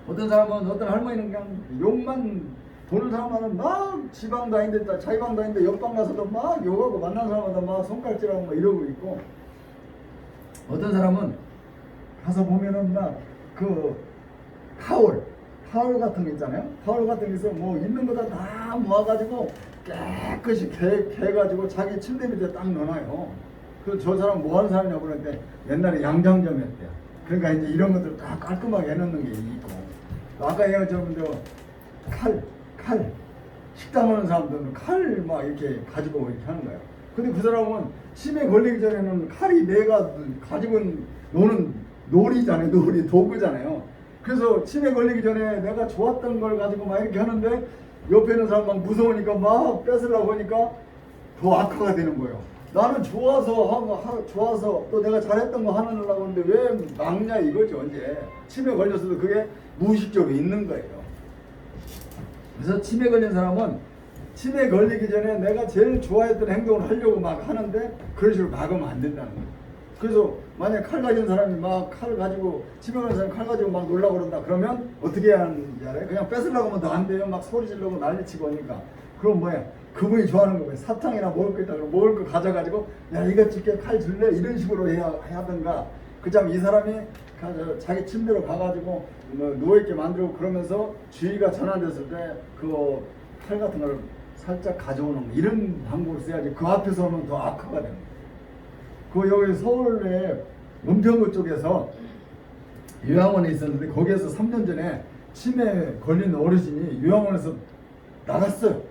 어떤 사람은 어떤 할머니는 그냥 욕만 보는 사람은 막 지방 다니는데 자기 방 다니는데 옆방 가서도 막 욕하고 만난 사람마다 막 손가락질하고 막 이러고 있고, 어떤 사람은 가서 보면은 막 그 타월 같은 거 있잖아요. 타월 같은 거 있어 뭐 있는 거다 다 모아가지고 깨끗이 개가지고 자기 침대 밑에 딱 넣어놔요. 그 저 사람 뭐 하는 사람이냐고 그러는데 옛날에 양장점이었대요. 그러니까 이제 이런 것들 다 깔끔하게 해놓는 게 있고, 아까 얘기했던 칼 식당 하는 사람들은 칼 막 이렇게 가지고 이렇게 하는 거예요. 근데 그 사람은 치매 걸리기 전에는 칼이 내가 가지고 노는 놀이잖아요. 도구잖아요. 그래서 치매 걸리기 전에 내가 좋았던 걸 가지고 막 이렇게 하는데 옆에 있는 사람 막 무서우니까 막 뺏으려고 하니까 더 악화가 되는 거예요. 나는 좋아서 또 내가 잘했던 거 하려고 하는데 왜 막냐 이거죠. 이제 치매 걸렸어도 그게 무의식적으로 있는 거예요. 그래서 치매 걸린 사람은 치매 걸리기 전에 내가 제일 좋아했던 행동을 하려고 막 하는데 그런 식으로 막으면 안 된다는 거예요. 그래서 만약에 칼 가진 사람이 막 칼 가지고 치매 걸린 사람이 칼 가지고 막 놀라고 그런다 그러면 어떻게 해야 하는지 알아요? 그냥 뺏으려고 하면 더 안 돼요. 막 소리 지르고 난리치고 하니까. 그럼 뭐야? 그분이 좋아하는 거예요. 사탕이나 먹을 거 있다 그러면 먹을 거 가져가지고 야 이거 줄게 칼 줄래? 이런 식으로 해야 하든가. 그다음 이 사람이 자기 침대로 가가지고 뭐 누워있게 만들고 그러면서 주의가 전환됐을 때 그 칼 같은 걸 살짝 가져오는 이런 방법을 써야지. 그 앞에서는 더 악화가 됩니다. 그 여기 서울에 은평구 쪽에서 요양원에 있었는데 거기에서 3년 전에 치매 걸린 어르신이 요양원에서 나갔어요.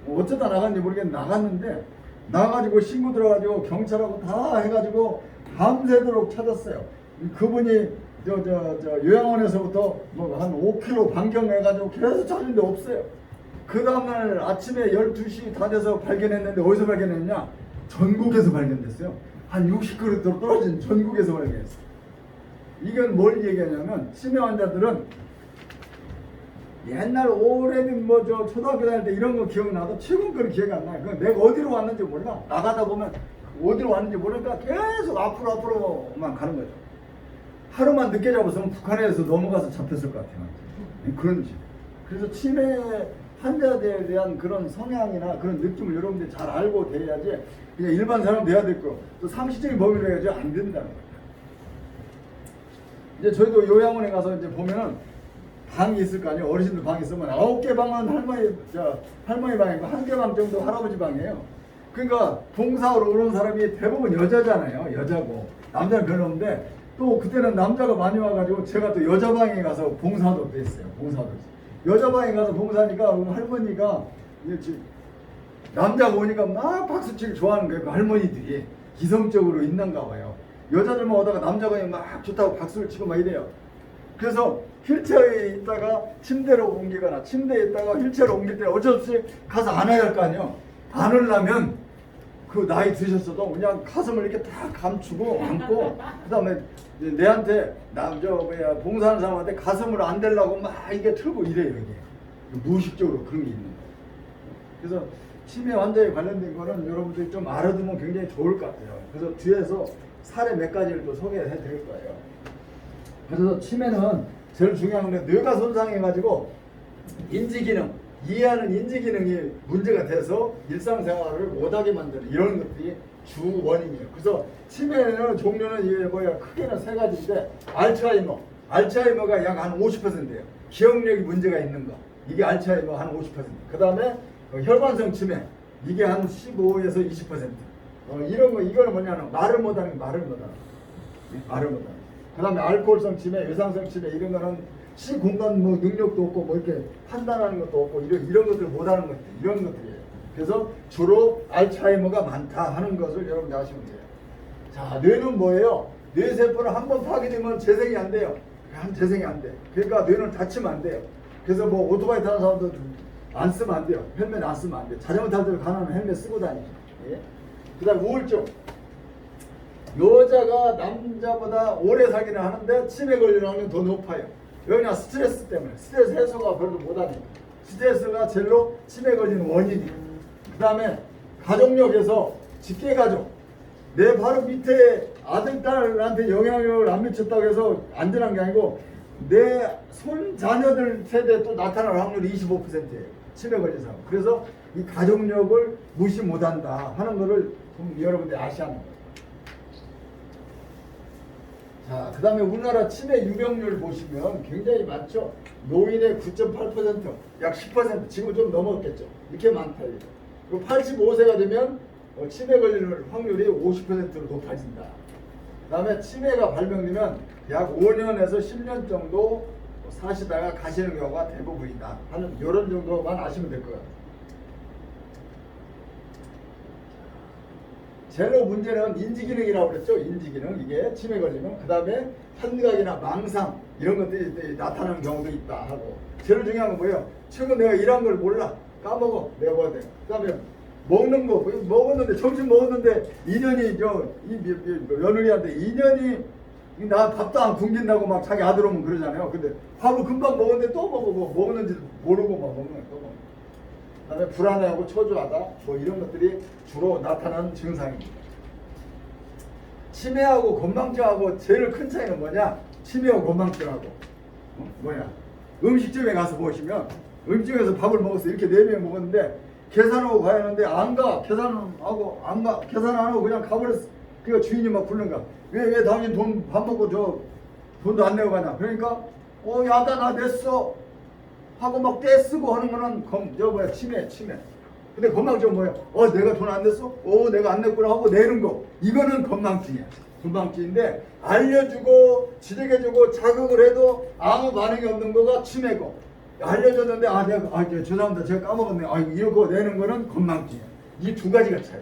어쩌다 나갔는지 모르겠는데 나갔는데 나가지고 신고 들어가지고 경찰하고 다 해가지고 밤새도록 찾았어요. 그분이 요양원에서부터 뭐 한 5km 반경해가지고 계속 찾는데 없어요. 그 다음날 아침에 12시 다 돼서 발견했는데 어디서 발견했냐? 전국에서 발견됐어요. 한 60km 떨어진 전국에서 발견했어요. 이건 뭘 얘기하냐면 치매 환자들은 옛날 오래된 뭐 저 초등학교 다닐 때 이런 거 기억나도 최근 거는 기억이 안 나요. 그건 내가 어디로 왔는지 몰라. 나가다 보면 어디로 왔는지 모르니까 계속 앞으로만 가는 거죠. 하루만 늦게 잡았으면 북한에서 넘어가서 잡혔을 것 같아요. 그런 식. 그래서 치매 환자들에 대한 그런 성향이나 그런 느낌을 여러분들이 잘 알고 돼야지 그냥 일반 사람 돼야 될 거. 또 상식적인 범위로 해야지 안 된다는 거예요. 이제 저희도 요양원에 가서 이제 보면은 방이 있을 거 아니에요. 어르신들 방이 있으면 9개 방은 할머니 방이고 1개 방 정도 할아버지 방이에요. 그러니까 봉사하러 오는 사람이 대부분 여자잖아요. 여자고 남자는 별로 없는데 또 그때는 남자가 많이 와가지고 제가 또 여자 방에 가서 봉사하도록 됐어요. 여자 방에 가서 봉사하니까 할머니가 남자가 오니까 막 박수치기 좋아하는 거예요. 그 할머니들이 기성적으로 있는가 봐요. 여자들만 오다가 남자가 막 좋다고 박수를 치고 막 이래요. 그래서 휠체어에 있다가 침대로 옮기거나 침대에 있다가 휠체어로 옮길 때 어쩔 수 없이 가서 안아야 할 거 아니에요. 안으려면 그 나이 드셨어도 그냥 가슴을 이렇게 다 감추고 안고 그 다음에 내한테 봉사하는 사람한테 가슴을 안 대려고 막 이게 틀고 이래요. 이게 무의식적으로 그런 게 있는 거예요. 그래서 치매 환자에 관련된 거는 여러분들이 좀 알아두면 굉장히 좋을 것 같아요. 그래서 뒤에서 사례 몇 가지를 또 소개해 드릴 거예요. 그래서 치매는 제일 중요한 건 뇌가 손상해가지고 인지기능, 이해하는 인지기능이 문제가 돼서 일상생활을 못하게 만드는 이런 것들이 주 원인이에요. 그래서 치매는 종류는 이게 크게는 세 가지인데 알츠하이머가 약 한 50%예요. 기억력이 문제가 있는 거. 이게 알츠하이머 한 50%. 그 다음에 혈관성 치매. 이게 한 15에서 20%. 이거는 뭐냐면 말을 못하는 거. 그 다음에 알코올성 치매, 외상성 치매 이런 거는 시공간 능력도 없고 이렇게 판단하는 것도 없고 이런 것들 못하는 것들 이런 것들이에요. 그래서 주로 알츠하이머가 많다 하는 것을 여러분들 아시면 돼요. 자, 뇌는 뭐예요? 뇌세포는 한번 파괴되면 재생이 안 돼요. 재생이 안 돼. 그러니까 뇌는 다치면 안 돼요. 그래서 오토바이 타는 사람도 안 쓰면 안 돼요. 헬멧 안 쓰면 안 돼요. 자전거 탈 때 가능하면 헬멧 쓰고 다니죠. 예? 그 다음 우울증. 여자가 남자보다 오래 살기는 하는데 치매 걸리는 확률이 더 높아요. 왜냐? 스트레스 때문에. 스트레스 해소가 별로 못하니까. 스트레스가 제일로 치매 걸리는 원인이에요. 그 다음에 가족력에서 직계가족. 내 바로 밑에 아들, 딸한테 영향력을 안 미쳤다고 해서 안전한 게 아니고 내 손자녀들 세대에 또 나타날 확률이 25%예요. 치매 걸린 사람. 그래서 이 가족력을 무시 못한다 하는 거를 좀 여러분들이 아셔야 합니다. 자, 그 다음에 우리나라 치매 유병률 보시면 굉장히 많죠. 노인의 9.8%, 약 10%, 지금 좀 넘었겠죠. 이렇게 많다. 그리고 85세가 되면 치매 걸리는 확률이 50%로 높아진다. 그 다음에 치매가 발병되면 약 5년에서 10년 정도 사시다가 가시는 경우가 대부분이다 하는 이런 정도만 아시면 될 것 같아요. 제일 문제는 인지기능이라고 그랬죠. 인지기능. 이게 치매 걸리면. 그 다음에 환각이나 망상 이런 것들이 나타나는 경우도 있다 하고. 제일 중요한 건 뭐예요? 최근 내가 일한 걸 몰라. 까먹어. 내가 뭐야 돼. 그 다음에 먹는 거. 먹었는데 점심 먹었는데 인연이 며느리한테 인연이 나 밥도 안 굶긴다고 막 자기 아들 오면 그러잖아요. 근데 밥을 금방 먹었는데 또 먹었는지 모르고 막 먹는 거야. 또 먹는. 그다음에 불안해하고 초조하다 뭐 이런 것들이 주로 나타나는 증상입니다. 치매하고 건망증하고 제일 큰 차이는 뭐냐? 치매하고 건망증하고 뭐냐? 음식점에 가서 보시면 음식점에서 밥을 먹었어. 이렇게 4명 먹었는데 계산하고 가야 하는데 안 가. 계산하고 안 가. 계산 안 하고 그냥 가버렸어. 그러니까 주인이 막 부르는가? 왜 당신 밥 먹고 돈도 안 내고 가냐? 그러니까 야다 나 냈어 하고 막 떼쓰고 하는 거는 치매. 근데 건망증은 뭐야? 내가 돈 안 냈어? 내가 안 냈구나 하고 내는 거. 이거는 건망증이야. 건망증인데 알려주고 지적해주고 자극을 해도 아무 반응이 없는 거가 치매고, 알려줬는데 죄송합니다 제가 까먹었네. 이거 내는 거는 건망증이야. 이 두 가지가 차이.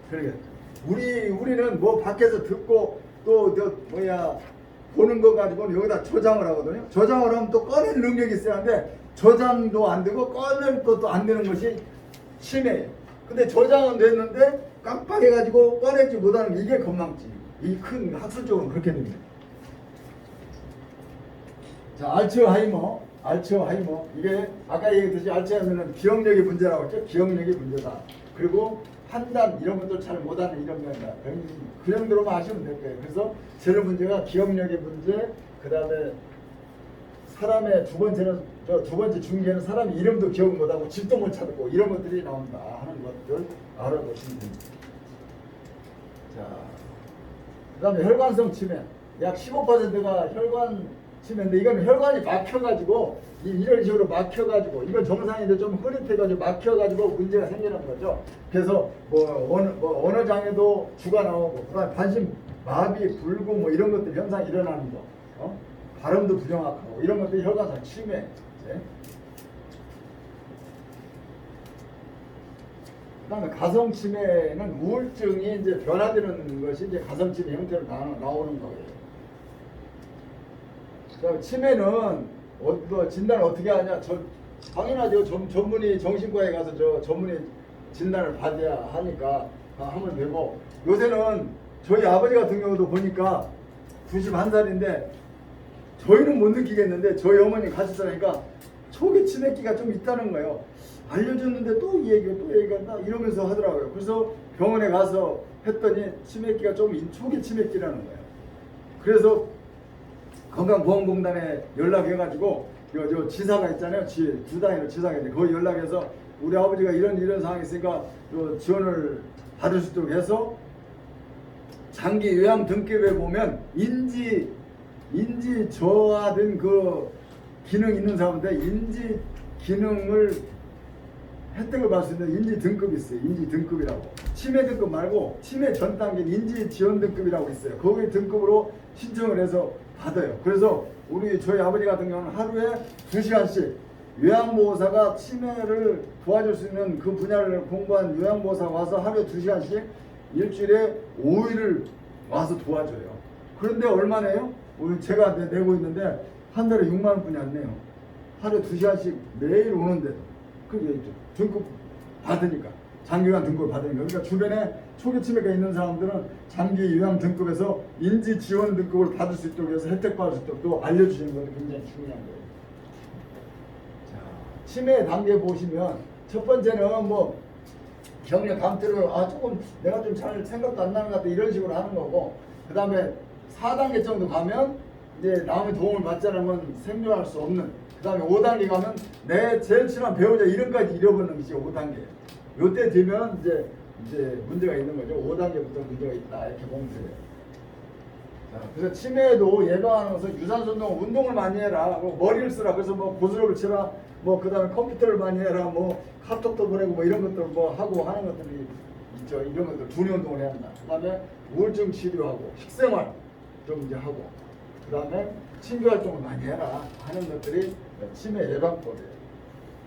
그러겠다. 우리는 뭐 밖에서 듣고 또 보는 거 가지고는 여기다 저장을 하거든요. 저장을 하면 또 꺼낼 능력이 있어야 하는데 저장도 안 되고 꺼낼 것도 안 되는 것이 치매예요. 근데 저장은 됐는데 깜빡해가지고 꺼내지 못하는 게 이게 건망증. 이 큰 학술적으로 그렇게 됩니다. 자, 알츠하이머 이게 아까 얘기했듯이 알츠하이머는 기억력의 문제라고 했죠. 기억력이 문제다. 그리고 판단 이런 것도 잘 못하는 이런 거다. 그 정도로만 하시면 될 거예요. 그래서 제일 문제가 기억력의 문제, 그 다음에 사람의 두 번째 중개는 사람의 이름도 기억 못하고 집도 못 찾고 이런 것들이 나온다 하는 것들 알아보시면 됩니다. 자, 그 다음에 혈관성 치매. 약 15%가 혈관 치매인데 이건 혈관이 막혀가지고 이런 식으로 막혀가지고 이건 정상인데 좀 흐릿해가지고 막혀가지고 문제가 생기는 거죠. 그래서 언어 장애도 주가 나오고 그다음에 반신 마비 불구 뭐 이런 것들 현상이 일어나는 거, 발음도 부정확하고 이런 것들이 혈관성 치매. 네. 그다음에 가성 치매는 우울증이 이제 변화되는 것이 이제 가성 치매 형태로 나오는 거예요. 치매는 진단을 어떻게 하냐? 당연하죠. 전문의 정신과에 가서 전문의 진단을 받아야 하니까 하면 되고, 요새는 저희 아버지 같은 경우도 보니까 91살인데 저희는 못 느끼겠는데 저희 어머니 같이 살니까 초기 치매기가 좀 있다는 거예요. 알려줬는데 또 이 얘기가 이러면서 하더라고요. 그래서 병원에 가서 했더니 치매기가 좀 초기 치매기라는 거예요. 그래서 건강보험공단에 연락해가지고 요 지사가 있잖아요. 주 단위로 지사가 있는데 거기 연락해서 우리 아버지가 이런 상황이 있으니까 지원을 받을 수 있도록 해서 장기 요양 등급에 보면 인지 저하된 그 기능 있는 사람인데 인지 기능을 혜택을 받을 수 있는 인지 등급이 있어요. 인지 등급이라고. 치매 등급 말고 치매 전 단계 인지 지원 등급이라고 있어요. 거기 등급으로 신청을 해서 받아요. 그래서 저희 아버지 같은 경우는 하루에 2시간씩 요양보호사가 치매를 도와줄 수 있는 그 분야를 공부한 요양보호사가 와서 하루에 2시간씩 일주일에 5일을 와서 도와줘요. 그런데 얼마네요? 제가 내고 있는데 한 달에 6만 원뿐이 안 내요. 하루에 2시간씩 매일 오는데도. 그게 등급 받으니까. 장기요양 등급을 받으니까. 그러니까 주변에 초기 치매가 있는 사람들은 장기 요양 등급에서 인지 지원 등급을 받을 수 있도록 해서 혜택 받을 수 있도록 또 알려주시는 것도 굉장히 중요한 거예요. 자, 치매 단계 보시면 첫 번째는 기억력 감퇴를 조금 내가 좀 잘 생각도 안 나는 것 같아 이런 식으로 하는 거고, 그 다음에 4단계 정도 가면 이제 남의 도움을 받지 않으면 생존할 수 없는. 그 다음에 5단계 가면 내 제일 친한 배우자 이름까지 잃어버리는 것이 5단계. 요때 되면 이제 문제가 있는 거죠. 5단계부터 문제가 있다. 이렇게 보면 돼요. 자, 그래서 치매도 예방하는 것은 유산소 운동을 많이 해라. 뭐 머리를 쓰라. 그래서 뭐 고스톱을 치라. 뭐 그 다음에 컴퓨터를 많이 해라. 뭐 카톡도 보내고 뭐 이런 것들 뭐 하고 하는 것들이 있죠. 이런 것들 두뇌 운동을 해야 한다. 그 다음에 우울증 치료하고 식생활 좀 이제 하고 그 다음에 친교 활동을 많이 해라 하는 것들이 치매 예방법이에요.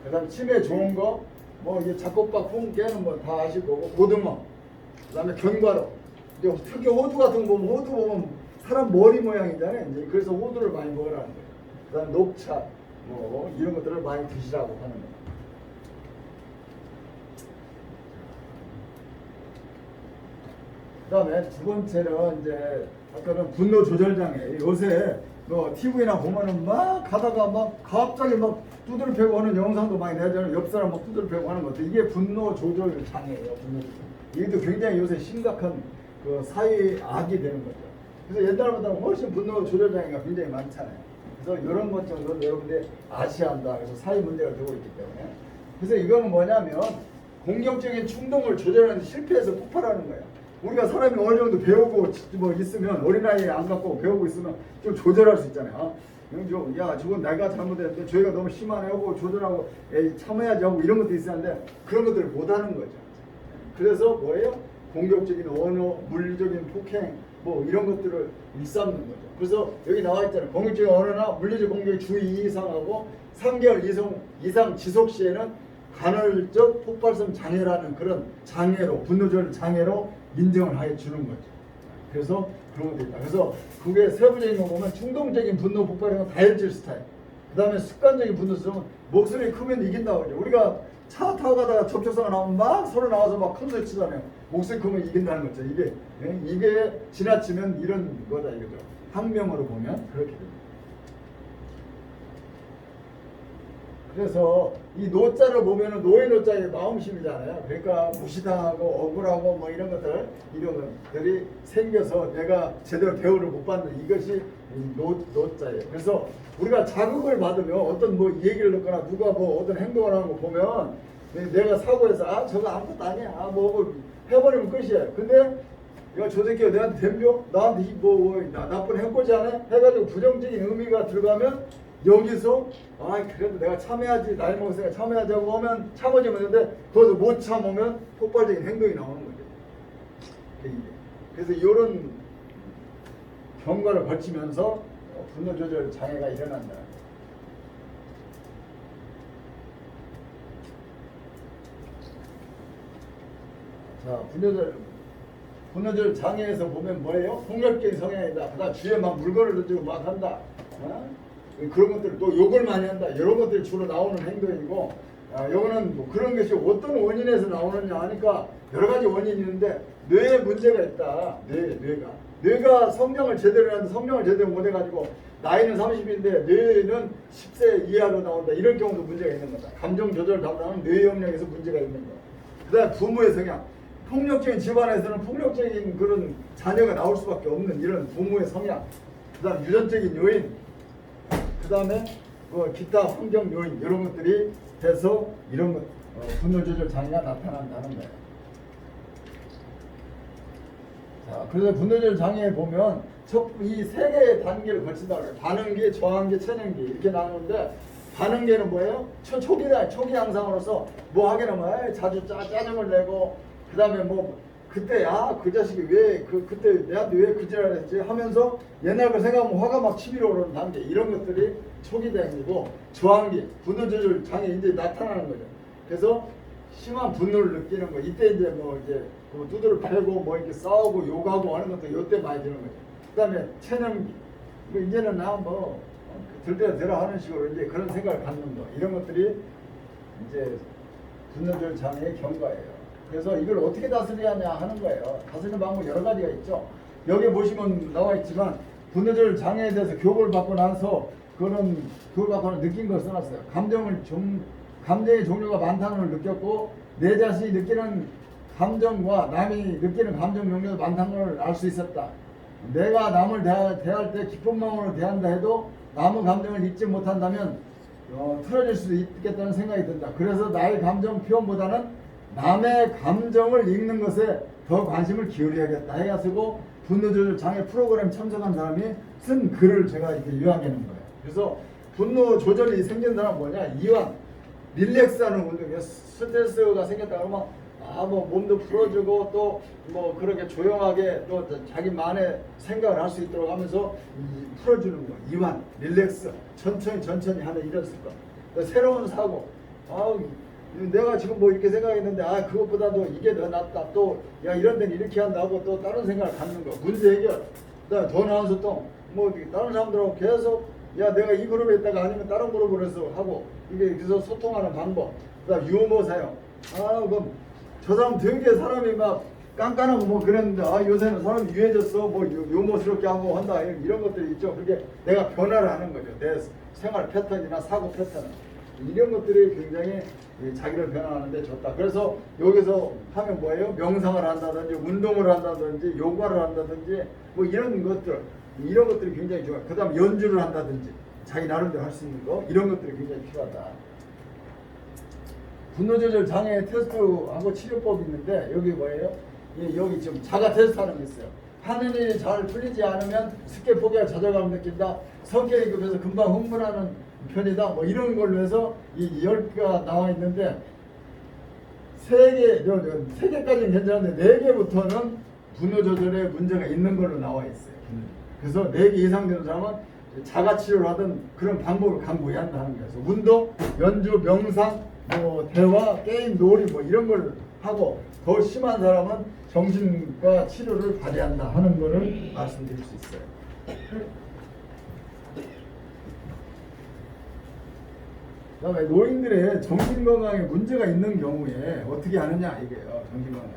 그 다음에 치매 좋은 거 뭐 이제 잡곡밥 품 깨는 거 다 아실 거고 고등어 그 다음에 견과류 이제 특히 호두 같은 거 보면 호두 보면 사람 머리 모양이잖아요. 이제 그래서 호두를 많이 먹으라는 거예요. 그 다음에 녹차 뭐 이런 것들을 많이 드시라고 하는 거예요. 그 다음에 두 번째는 이제 아까는 분노 조절 장애. 요새 뭐 TV나 보면은 막 가다가 막 갑자기 막 두드려 패고 하는 영상도 많이 내잖아요. 옆 사람 막 두드려 패고 하는 것도 이게 분노 조절 장애예요. 분노 조절. 이것도 굉장히 요새 심각한 그 사회 악이 되는 거죠. 그래서 옛날보다 훨씬 분노 조절 장애가 굉장히 많잖아요. 그래서 이런 것 정도 여러분들 아셔야 한다. 그래서 사회 문제가 되고 있기 때문에. 그래서 이거는 뭐냐면 공격적인 충동을 조절하는 데 실패해서 폭발하는 거예요. 우리가 사람이 어느 정도 배우고 뭐 있으면 어린아이에 안 갖고 배우고 있으면 좀 조절할 수 있잖아요. 야 저건 내가 잘못했는데 저희가 너무 심하네 하고 조절하고 참아야지 하고 이런 것도 있었는데 그런 것들을 못하는 거죠. 그래서 뭐예요? 공격적인 언어, 물리적인 폭행 뭐 이런 것들을 일삼는 거죠. 그래서 여기 나와 있잖아요. 공격적인 언어나 물리적 공격이 주 2 이상하고 3개월 이상 지속 시에는 간헐적 폭발성 장애라는 그런 장애로 분노조절 장애로 인정을 해 주는 거죠. 그래서 그런 것도 있다. 그래서 그게 세부적인 거 보면 충동적인 분노 폭발은 다혈질 스타일. 그 다음에 습관적인 분노 스타일은 목소리 크면 이긴다고 그러죠. 우리가 차 타고 가다가 접촉사가 나오면 막 서로 나와서 막 큰 소리 치잖아요. 목소리 크면 이긴다는 거죠. 이게 지나치면 이런 거다 이거죠. 학명으로 보면 그렇게 됩니다. 그래서 이 노자를 보면은 노예 노자의 마음심이잖아요. 그러니까 무시당하고 억울하고 뭐 이런 것들이 생겨서 내가 제대로 대우를 못 받는 이것이 노자예요. 그래서 우리가 자극을 받으면 어떤 뭐 얘기를 듣거나 누가 뭐 어떤 행동을 하는 거 보면 내가 사고해서 아 저거 아무것도 아니야 뭐 해버리면 끝이에요. 근데 야 저 새끼가 내한테 덤벼? 나한테 뭐 나쁜 해코지 하네? 해가지고 부정적인 의미가 들어가면 여기서 아 그래도 내가 참아야지 나이 먹었으니까 참아야지 하고 하면 참아지면 되는데 거기서 못 참으면 폭발적인 행동이 나오는 거죠. 그래서 이런 경과를 거치면서 분노 조절 장애가 일어난다. 자, 분노 조절 장애에서 보면 뭐예요? 폭력적인 성향이다. 그다음 주위에 막 물건을 던지고 막 한다. 그런 것들 또 욕을 많이 한다. 이런 것들이 주로 나오는 행동이고, 요거는 뭐 그런 것이 어떤 원인에서 나오느냐 하니까 여러 가지 원인이 있는데 뇌에 문제가 있다. 뇌가 성장을 제대로 하는데 성장을 제대로 못 해가지고 나이는 30인데 뇌는 10세 이하로 나온다. 이런 경우도 문제가 있는 거다. 감정 조절 담당하는 뇌 영역에서 문제가 있는 거. 그다음 부모의 성향. 폭력적인 집안에서는 폭력적인 그런 자녀가 나올 수밖에 없는 이런 부모의 성향. 그다음 유전적인 요인. 그 다음에 기타 환경 요인 이런 것들이 돼서 이런 것 분노 조절 장애가 나타난다는 거예요. 자, 그래서 분노 조절 장애에 보면 이 세 개의 단계를 거친다고 해요. 반응기, 저항기, 체념기 이렇게 나누는데 반응기는 뭐예요? 초기 양상으로서 뭐 하게 되면 자주 짜증을 내고 그 다음에 뭐 그때 야 그 자식이 왜 그때 내한테 왜 그 짓을 했지 하면서 옛날 걸 생각하면 화가 막 치밀어 오르는 단계 이런 것들이 초기 단계고 저항기 분노 조절 장애 이제 나타나는 거죠. 그래서 심한 분노를 느끼는 거 이때 이제 뭐 두드려 패고 뭐 이렇게 싸우고 욕하고 하는 것도 이때 많이 드는 거죠. 그다음에 체념기 이제는 나 뭐 들대로 되라 하는 식으로 이제 그런 생각을 갖는 거 이런 것들이 이제 분노 조절 장애의 경과예요. 그래서 이걸 어떻게 다스려야 하는 거예요. 다스리는 방법 여러 가지가 있죠. 여기 보시면 나와 있지만 분노 조절 장애에 대해서 교육을 받고 나서 그런 교육을 받고 느낀 걸 써놨어요. 감정의 종류가 많다는 걸 느꼈고 내 자신이 느끼는 감정과 남이 느끼는 감정 종류가 많다는 걸 알 수 있었다. 내가 남을 대할 때 기쁜 마음으로 대한다 해도 남의 감정을 읽지 못한다면 틀어질 수도 있겠다는 생각이 든다. 그래서 나의 감정 표현보다는 남의 감정을 읽는 것에 더 관심을 기울여야겠다 해가지고 분노조절 장애 프로그램 참석한 사람이 쓴 글을 제가 이렇게 요약해놓은 거예요. 그래서 분노 조절이 생긴 사람은 뭐냐? 이완, 릴렉스하는 운동이에요. 스트레스가 생겼다 그러면 뭐 몸도 풀어주고 또 뭐 그렇게 조용하게 또 자기만의 생각을 할 수 있도록 하면서 풀어주는 거. 이완, 릴렉스, 천천히 하는 이런 습관. 새로운 사고. 내가 지금 뭐 이렇게 생각했는데 그것보다도 이게 더 낫다. 또 야 이런 데는 이렇게 한다 하고 또 다른 생각을 갖는 거. 문제 해결. 그다음에 더 나아서 또 뭐 다른 사람들하고 계속 야 내가 이 그룹에 있다가 아니면 다른 그룹으로 해서 하고 이게 그래서 소통하는 방법. 그다음 유머 사용. 그럼 저 사람 되게 사람이 막 깐깐하고 뭐 그랬는데 요새는 사람이 유해졌어. 뭐 유머스럽게 하고 한다. 이런 것들이 있죠. 그게 내가 변화를 하는 거죠. 내 생활 패턴이나 사고 패턴. 이런 것들이 굉장히 자기를 변화하는데 좋다. 그래서 여기서 하면 뭐예요? 명상을 한다든지 운동을 한다든지 요가를 한다든지 뭐 이런 것들이 굉장히 좋아요. 그 다음 연주를 한다든지 자기 나름대로 할 수 있는 거 이런 것들이 굉장히 필요하다. 분노조절 장애 테스트하고 치료법이 있는데 여기 뭐예요? 여기 지금 자가 테스트하는 게 있어요. 하는 일이 잘 풀리지 않으면 쉽게 포기할 좌절감을 느낀다. 성격이 급해서 금방 흥분하는 편이다. 뭐 이런 걸로 해서 이 10개가 나와 있는데 3개까지는 괜찮은데 4개부터는 분노 조절에 문제가 있는 걸로 나와 있어요. 그래서 4개 이상 되는 사람은 자가 치료를 하든 그런 방법을 강구해야 한다는 거예요. 그래서 운동, 연주, 명상, 뭐 대화, 게임, 놀이 뭐 이런 걸 하고 더 심한 사람은 정신과 치료를 받아야 한다 하는 거를 말씀드릴 수 있어요. 그다음에 노인들의 정신건강에 문제가 있는 경우에 어떻게 하느냐 이게요. 정신건강에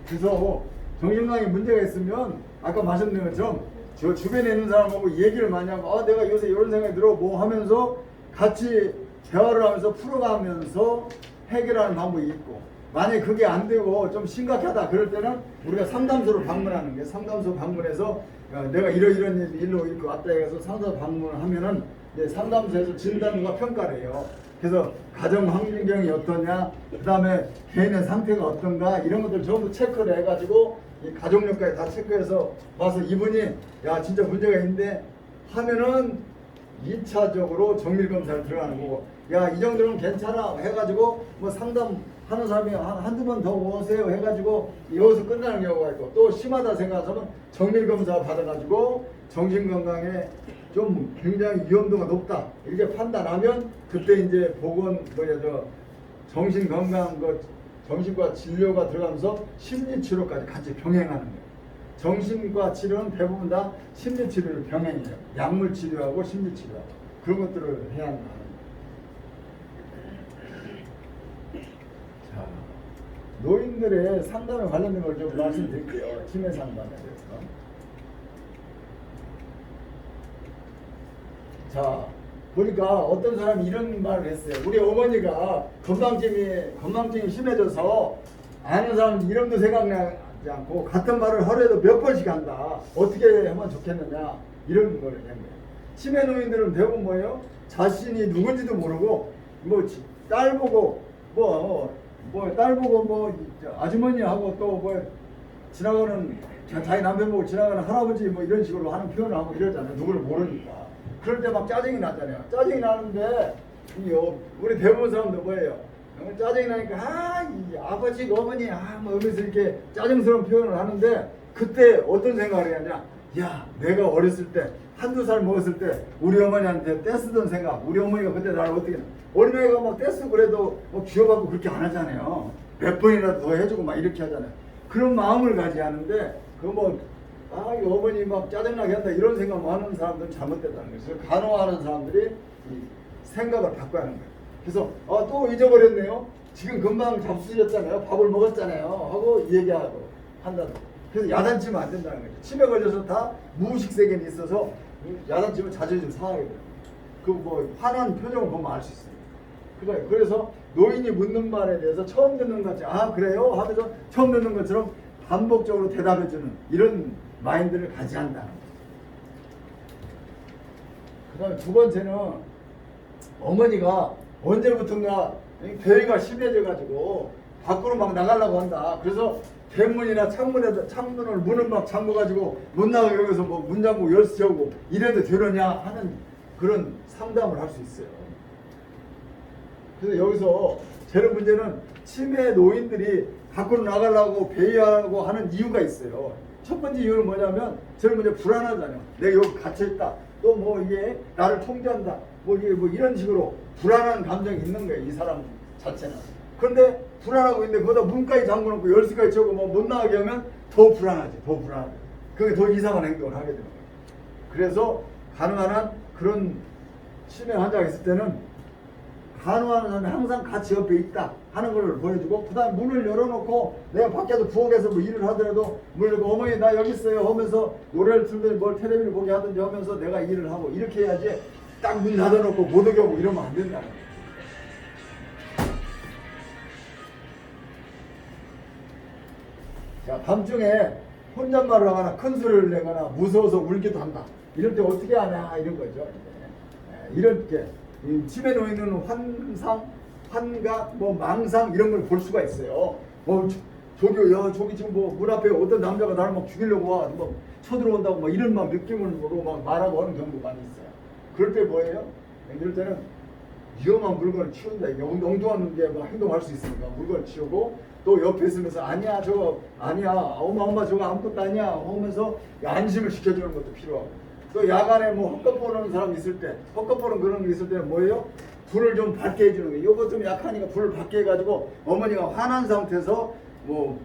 그래서 정신건강에 문제가 있으면 아까 말씀드린 것처럼 저 주변에 있는 사람하고 얘기를 많이 하고 내가 요새 이런 생각이 들어 뭐 하면서 같이 대화를 하면서 풀어가면서 해결하는 방법이 있고 만약에 그게 안 되고 좀 심각하다 그럴 때는 우리가 상담소를 방문하는 게 상담소 방문해서 내가 이런 일로 이렇게 왔다 해서 상담소 방문을 하면은 상담소에서 진단과 평가를 해요. 그래서 가정 환경이 어떠냐, 그 다음에 개인의 상태가 어떤가 이런 것들 전부 체크를 해가지고 이 가족력까지 다 체크해서 와서 이분이 야 진짜 문제가 있는데 하면은 2차적으로 정밀검사를 들어가는 거고 야 이 정도는 괜찮아 해가지고 뭐 상담하는 사람이 한두 번 더 오세요 해가지고 여기서 끝나는 경우가 있고 또 심하다 생각하면 정밀검사 받아가지고 정신건강에 좀 굉장히 위험도가 높다 이렇게 판단하면 그때 이제 정신건강 정신과 진료가 들어가면서 심리치료까지 같이 병행하는 거예요. 정신과 치료는 대부분 다 심리치료를 병행해요. 약물치료하고 심리치료하고 그런 것들을 해야 한다. 자, 노인들의 상담에 관련된 걸 좀 말씀드릴게요. 치매 상담에 대해서. 자, 보니까 어떤 사람이 이런 말을 했어요. 우리 어머니가 건망증이 심해져서 아는 사람 이름도 생각나지 않고 같은 말을 하루에도 몇 번씩 한다. 어떻게 하면 좋겠느냐 이런 걸 한 거예요. 치매 노인들은 대부분 뭐예요? 자신이 누군지도 모르고 딸 보고 아주머니하고 또 지나가는 자기 남편 보고 지나가는 할아버지 이런 식으로 하는 표현을 하고 이러잖아요. 누구를 모르니까. 그럴 때 막 짜증이 나잖아요. 짜증이 나는데 우리 대부분 사람들 뭐예요? 짜증이 나니까 이 아버지 어머니 이러면서 이렇게 짜증스러운 표현을 하는데 그때 어떤 생각을 해야 하냐? 야 내가 어렸을 때 한두 살 먹었을 때 우리 어머니한테 떼쓰던 생각 우리 어머니가 그때 나를 어떻게 어린애가 막 떼쓰고 그래도 귀여워갖고 그렇게 안 하잖아요. 몇 번이라도 더 해주고 막 이렇게 하잖아요. 그런 마음을 가져야 하는데 이 어머니 막 짜증나게 한다 이런 생각 하는 사람들은 잘못됐다는 거예요. 그래서 간호하는 사람들이 이 생각을 바꿔야 하는 거예요. 그래서 또 잊어버렸네요. 지금 금방 잡수셨잖아요. 밥을 먹었잖아요. 하고 얘기하고 한다는 거예요. 그래서 야단치면 안 된다는 거죠. 치매 걸려서 다 무의식세계에 있어서 야단치면 자존심 좀 상하게 돼요. 화난 표정을 보면 알 수 있어요. 그래서 노인이 묻는 말에 대해서 처음 듣는 것 같이 그래요? 하면서 처음 듣는 것처럼 반복적으로 대답해주는 이런 마인드를 가져야 한다는 거예요. 그 다음에 두 번째는 어머니가 언제부턴가 대의가 심해져가지고 밖으로 막 나가려고 한다. 그래서 대문이나 창문을 문을 막 잠궈가지고 못 나가게 여기서 뭐 문 잠그고 열쇠 채우고 이래도 되느냐 하는 그런 상담을 할 수 있어요. 그래서 여기서 제일 문제는 치매 노인들이 밖으로 나가려고 배회하고 하는 이유가 있어요. 첫 번째 이유는 뭐냐면 제일 먼저 불안하잖아요. 내가 여기 갇혀있다. 또 뭐 이게 나를 통제한다. 뭐 이게 뭐 이런 식으로 불안한 감정이 있는 거예요. 이 사람 자체는. 그런데 불안하고 있는데 거기다 문까지 잠궈놓고 열쇠까지 채우고 뭐 못 나가게 하면 더 불안하지. 더 불안하지. 그게 더 이상한 행동을 하게 되는 거예요. 그래서 가능한 한 그런 치매 환자가 있을 때는 간호하는 사람이 항상 같이 옆에 있다 하는 걸 보여주고, 그 다음 문을 열어놓고 내가 밖에서 부엌에서 뭐 일을 하더라도 문을 열고 어머니 나 여기 있어요 하면서 노래를 틀든지 뭘 텔레비를 보게 하든지 하면서 내가 일을 하고 이렇게 해야지 딱 문 닫아놓고 못 오게 하고 이러면 안 된다. 자, 밤중에 혼잣말을 하거나 큰 소리를 내거나 무서워서 울기도 한다. 이럴 때 어떻게 하냐 이런 거죠. 이렇게 치매 노인은 환상, 환각, 뭐 망상 이런 걸 볼 수가 있어요. 저기 지금 뭐 문 앞에 어떤 남자가 나를 막 죽이려고 와, 뭐 쳐들어온다고 막 이런 막 느낌으로 막 말하고 하는 경우가 많이 있어요. 그럴 때 뭐예요? 이럴 때는 위험한 물건을 치운다. 엉뚱한 게 막 행동할 수 있으니까 물건을 치우고, 또 옆에 있으면서 아니야 저거 아니야 엄마 저거 아무것도 아니야 하면서 안심을 시켜주는 것도 필요하고, 또 야간에 뭐 헛것 보는 사람 있을 때, 헛것 보는 그런 게 있을 때는 뭐예요? 불을 좀 밝게 해주는 거예요. 요거 좀 약하니까 불을 밝게 해가지고 어머니가 화난 상태에서 뭐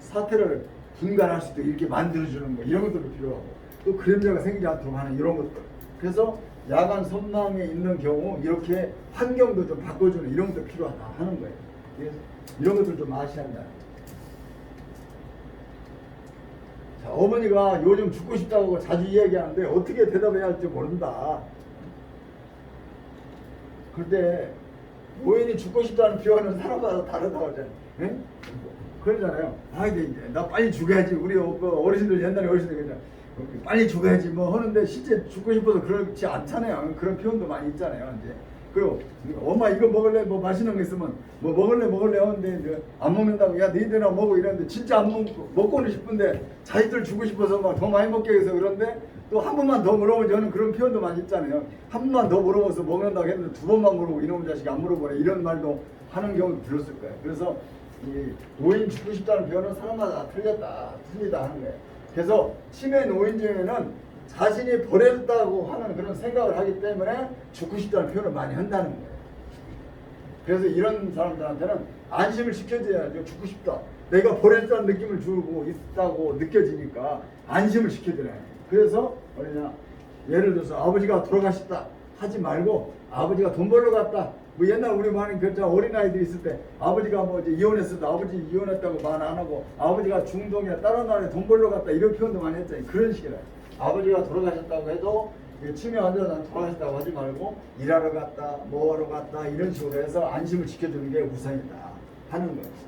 사태를 분간할 수 있도록 이렇게 만들어주는 거, 이런 것들도 필요하고, 또 그림자가 생기지 않도록 하는 이런 것들. 그래서 야간 선망에 있는 경우 이렇게 환경도 좀 바꿔주는 이런 것도 필요하다 하는 거예요. 그래서 이런 것들 좀 아셔야 한다. 자, 어머니가 요즘 죽고 싶다고 자주 이야기하는데 어떻게 대답해야 할지 모른다. 그때 노인이 죽고 싶다는 표현은 사람마다 다르다고 하잖아요. 네? 그러잖아요. 아, 이제 나 빨리 죽어야지. 우리 어르신들 옛날에 어르신들 그냥 빨리 죽어야지 뭐 하는데 실제 죽고 싶어서 그렇지 않잖아요. 그런 표현도 많이 있잖아요. 이제 그리고 엄마 이거 먹을래? 뭐 맛있는 거 있으면 뭐 먹을래 하는데 이제 안 먹는다고 야 너희들이나 먹어 이러는데 진짜 안 먹고는 싶은데 자기들 주고 싶어서 막 더 많이 먹게 해서 그런데 또 한 번만 더 물어보면 저는 그런 표현도 많이 있잖아요. 한 번만 더 물어봐서 먹는다고 했는데 두 번만 물어보고 이놈의 자식이 안 물어보네 이런 말도 하는 경우도 들었을 거예요. 그래서 이 노인 죽고 싶다는 표현은 사람마다 틀리다 하는 거예요. 그래서 치매 노인 중에는 자신이 버려졌다고 하는 그런 생각을 하기 때문에 죽고 싶다는 표현을 많이 한다는 거예요. 그래서 이런 사람들한테는 안심을 시켜줘야죠. 죽고 싶다. 내가 버려졌다는 느낌을 주고 있다고 느껴지니까 안심을 시켜줘야 해요. 그래서 뭐냐, 예를 들어서 아버지가 돌아가셨다 하지 말고 아버지가 돈 벌러 갔다. 뭐 옛날 우리 많은 어린아이들이 있을 때 아버지가 뭐 이제 이혼했을 때 아버지 이혼했다고 말 안 하고 아버지가 중동에 다른 나라에 돈 벌러 갔다 이런 표현도 많이 했잖아요. 그런 식이라. 아버지가 돌아가셨다고 해도 치매 환자는 돌아가셨다고 하지 말고 일하러 갔다 뭐하러 갔다 이런 식으로 해서 안심을 지켜주는 게 우선이다 하는 거예요.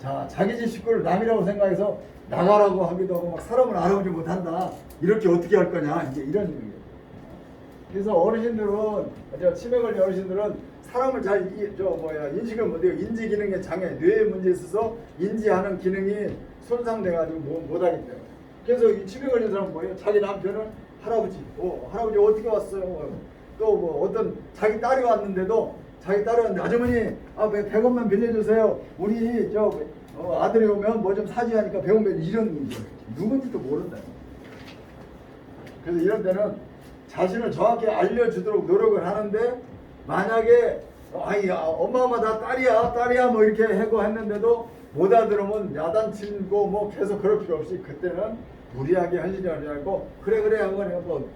자, 자기 집 식구를 남이라고 생각해서 나가라고 하기도 하고 막 사람을 알아보지 못한다. 이렇게 어떻게 할 거냐 이제 이런 얘기예요. 그래서 어르신들은 치매 걸린 어르신들은 사람을 잘 인식을 못해요. 인지 기능의 장애, 뇌에 문제 있어서 인지하는 기능이 손상돼가지고 못하기 때문에. 그래서 이 치매 걸린 사람은 뭐예요? 자기 남편은 할아버지 어떻게 왔어요? 또 뭐 어떤 자기 딸이 왔는데도 아주머니 100원만 빌려주세요. 우리 아들이 오면 뭐 좀 사지 하니까 100원 빌려 이런 문제. 누군지도 모른다. 그래서 이런 때는 자신을 정확히 알려주도록 노력을 하는데 만약에 엄마 나 딸이야 뭐 이렇게 하고 했는데도 못 알아들으면 야단치고 뭐 계속 그럴 필요 없이 그때는 무리하게 하시지 않고 그래 하고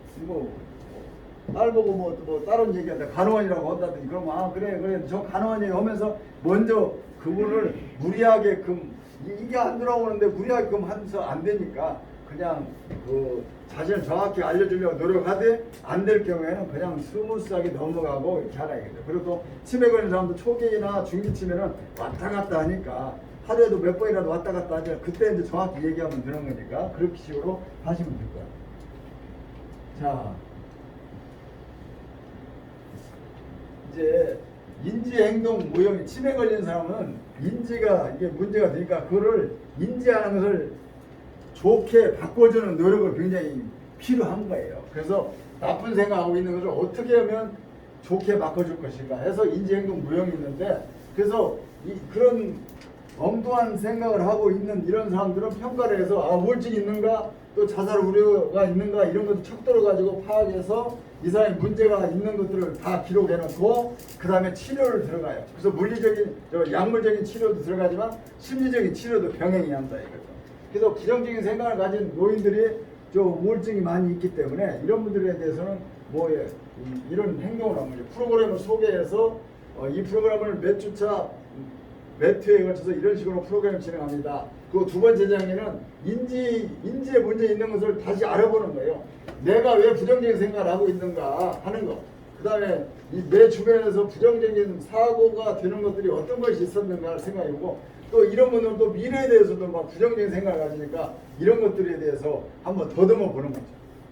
딸 보고 뭐 다른 얘기한다 간호원이라고 한다든지 그러면 그래 저 간호원이 하면서 먼저 그분을 무리하게끔 이게 안 들어오는데 무리하게끔 해서 안 되니까 그냥 그 자신을 정확히 알려주려고 노력하되 안 될 경우에는 그냥 스무스하게 넘어가고 이렇게 하라겠죠. 그리고 또 치매 걸린 사람도 초기나 중기 치매는 왔다 갔다 하니까 하루에도 몇 번이라도 왔다 갔다 하죠. 그때 이제 정확히 얘기하면 되는 거니까 그렇게 식으로 하시면 될 거예요. 자, 이제 인지행동 모형이 치매 걸린 사람은 인지가 이게 문제가 되니까 그거를 인지하는 것을 좋게 바꿔주는 노력을 굉장히 필요한 거예요. 그래서 나쁜 생각하고 있는 것을 어떻게 하면 좋게 바꿔줄 것인가 해서 인지행동 모형이 있는데, 그래서 그런 엉뚱한 생각을 하고 있는 이런 사람들은 평가를 해서 우울증이 있는가 또 자살 우려가 있는가 이런 것도 척도를 가지고 파악해서 이 사람이 문제가 있는 것들을 다 기록해놓고 그 다음에 치료를 들어가요. 그래서 물리적인 약물적인 치료도 들어가지만 심리적인 치료도 병행이 한다 이거죠. 그래서 부정적인 생각을 가진 노인들이 좀 우울증이 많이 있기 때문에 이런 분들에 대해서는 이런 행동을 하는 거죠. 프로그램을 소개해서 이 프로그램을 몇 주차 몇 회에 걸쳐서 이런 식으로 프로그램을 진행합니다. 그 두 번째 장면은 인지에 문제 있는 것을 다시 알아보는 거예요. 내가 왜 부정적인 생각을 하고 있는가 하는 거. 그 다음에 내 주변에서 부정적인 사고가 되는 것들이 어떤 것이 있었는가를 생각해보고, 또 이런 분들은 또 미래에 대해서도 막 부정적인 생각을 가지니까 이런 것들에 대해서 한번 더듬어 보는 거죠.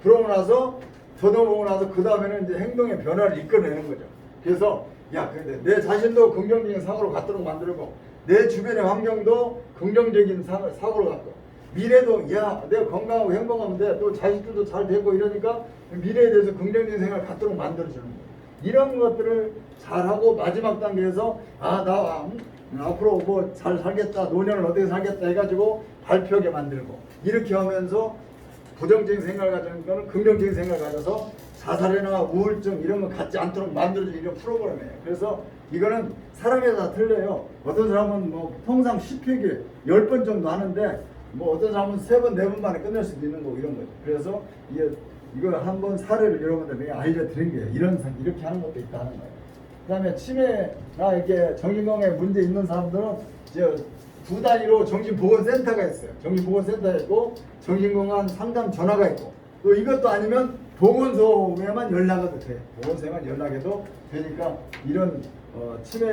그러고 나서 더듬어 나서 그 다음에는 이제 행동의 변화를 이끌어내는 거죠. 그래서 근데 내 자신도 긍정적인 사고로 갖도록 만들고 내 주변의 환경도 긍정적인 사고로 갖고 미래도 내가 건강하고 행복하면 돼. 또 자식들도 잘 되고 이러니까 미래에 대해서 긍정적인 생각을 갖도록 만들어주는 거예요. 이런 것들을 잘하고 마지막 단계에서 나 앞으로 뭐 잘 살겠다, 노년을 어떻게 살겠다 해가지고 발표하게 만들고 이렇게 하면서 부정적인 생각을 가지는 거는 긍정적인 생각을 가져서 자살이나 우울증 이런 거 갖지 않도록 만들어주는 이런 프로그램이에요. 그래서 이거는 사람에 다 틀려요. 어떤 사람은 뭐 통상 10회기 10번 정도 하는데 뭐 어떤 사람은 3번, 4번 만에 끝낼 수도 있는 거고 이런 거죠. 그래서 이거 한번 사례를 여러분들에게 알려드린 거예요. 이렇게 하는 것도 있다 하는 거예요. 그 다음에 치매나 이렇게 정신건강에 문제 있는 사람들은 이제 두 단위로 정신보건센터가 있어요. 정신보건센터가 있고 정신건강 상담 전화가 있고, 또 이것도 아니면 보건소에만 연락해도 돼요. 보건소에만 연락해도 되니까 이런 치매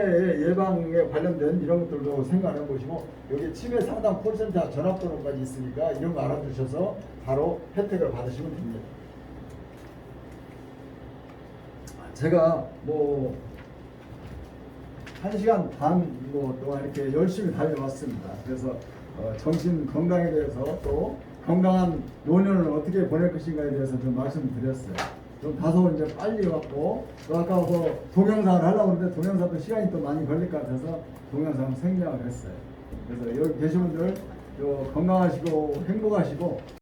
예방에 관련된 이런 것들도 생각해 보시고, 여기 치매 상담 콜센터 전화번호까지 있으니까 이런 거 알아두셔서 바로 혜택을 받으시면 됩니다. 제가 뭐 1시간 반 동안 이렇게 열심히 달려왔습니다. 그래서 정신 건강에 대해서 또 건강한 노년을 어떻게 보낼 것인가에 대해서 좀 말씀을 드렸어요. 좀 다소 이제 빨리 왔고, 또 아까 동영상을 하려고 했는데 동영상도 시간이 또 많이 걸릴 것 같아서 동영상 생략을 했어요. 그래서 여기 계신 분들 건강하시고 행복하시고